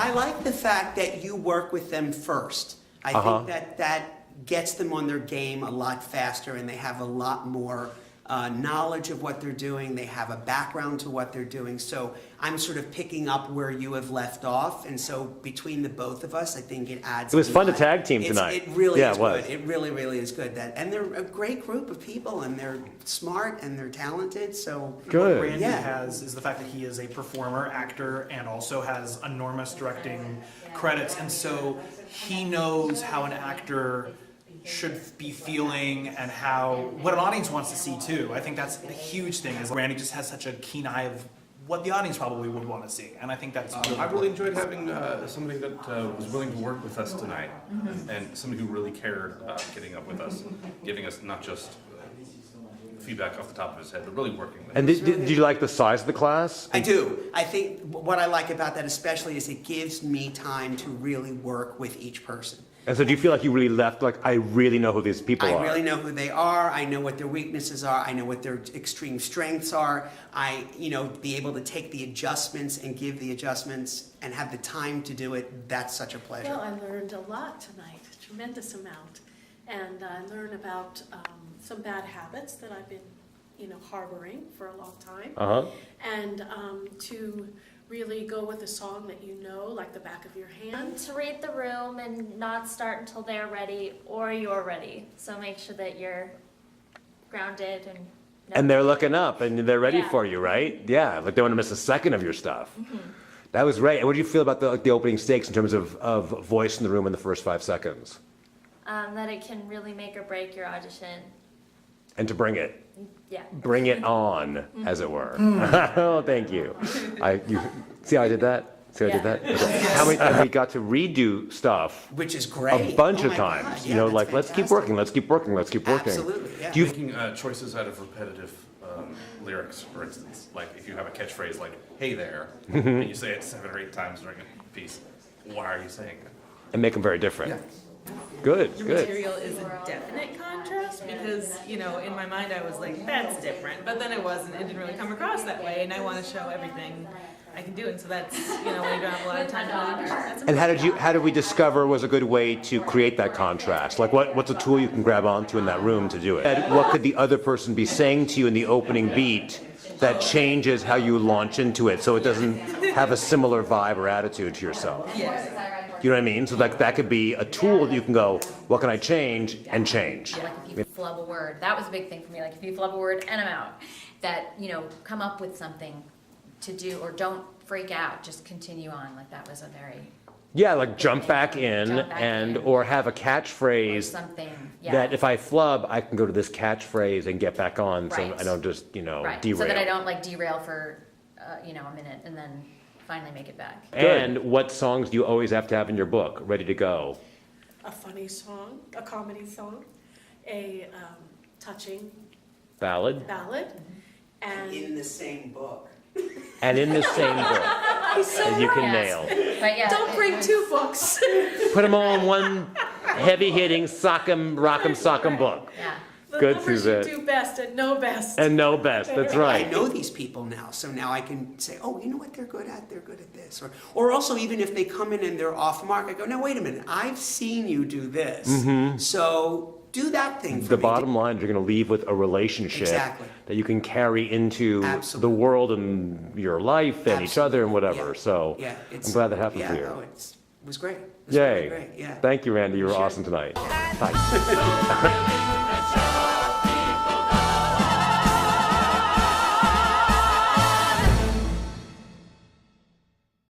I like the fact that you work with them first. I think that gets them on their game a lot faster, and they have a lot more knowledge of what they're doing. They have a background to what they're doing. So I'm sort of picking up where you have left off, and so between the both of us, I think it adds. It was a fun to lot. tag team tonight. It really Yeah, is it was. good. It really, really is good. And they're a great group of people, and they're smart and they're talented. So Good. What Randy Yeah. has is the fact that he is a performer, actor, and also has enormous directing credits, and so he knows how an actor should be feeling and what an audience wants to see too. I think that's the huge thing is Randy just has such a keen eye of what the audience probably would want to see, and I think that's I really enjoyed having somebody that was willing to work with us tonight, and somebody who really cared about getting up with us, giving us not just feedback off the top of his head, but really working with And us. did you like the size of the class? I do. I think what I like about that especially is it gives me time to really work with each person. And so do you feel like you really left, like, I really know who these people I are? really know who they are. I know what their weaknesses are. I know what their extreme strengths are. Be able to take the adjustments and give the adjustments and have the time to do it. That's such a pleasure. Well, I learned a lot tonight, a tremendous amount. And I learned about some bad habits that I've been, harboring for a long time. And to really go with a song that you know, like the back of your hand. To read the room and not start until they're ready or you're ready. So make sure that you're grounded and. And they're looking up and they're ready Yeah. for you, right? Yeah, like they want to miss a second of your stuff. That was great. And what do you feel about the opening stakes in terms of voice in the room in the first 5 seconds? That it can really make or break your audition. And to bring it on, as it were. Oh, thank you. You see how I did that? See how I did that? Okay. And we got to redo stuff Which is great. a bunch Oh of my times. God, yeah, that's let's keep fantastic. working, let's keep working, let's keep working. Absolutely, yeah. Do you Making choices out of repetitive lyrics, for instance, like if you have a catchphrase like "Hey there," and you say it 7 or 8 times during a piece, why are you saying that? and make them very different? Good, The good. material is a definite contrast because, in my mind I was like, that's different, but then it wasn't, it didn't really come across that way, and I want to show everything I can do, and so that's, when you don't have a lot of time to audition, that's And how did we discover was a good way to create that contrast? Like what's a tool you can grab onto in that room to do it? And what could the other person be saying to you in the opening beat that changes how you launch into it so it doesn't have a similar vibe or attitude to yourself? Yeah. You know what I mean? So that could be a tool that you can go, what can I change, and change. Like if you flub a word, that was a big thing for me. Like if you flub a word and I'm out, that, come up with something to do or don't freak out, just continue on. Like that was a very, Yeah, like jump back in Jump back in. or have a or catchphrase something, yeah. that if I flub, I can go to this catchphrase and get back on so Right. I don't just, Right, derail. so that I don't like derail for, a minute and then finally make it back. And what songs do you always have to have in your book, ready to go? A funny song, a comedy song, a touching Ballad? ballad, and In the same book. And in the same book he's so that you can Yes. nail. But yeah. Don't bring 2 books. Put them all in one heavy-hitting, sock-em, rock-em, sock-em book. Yeah. The Good, numbers you Suzette. do best and know best. And know best, that's I right. know these people now, so now I can say, oh, you know what they're good at? They're good at this. Or also, even if they come in and they're off mark, I go, no, wait a minute. I've seen you do this. So do that thing for The me. bottom line is you're going to leave with a relationship Exactly. that you can carry into Absolutely. the world and your life and each other and whatever. Yeah. So Yeah, I'm glad that happened yeah, for you. no, it was great. It was Yay. really great, yeah. Thank you, Randy. You were Sure. awesome tonight. Bye.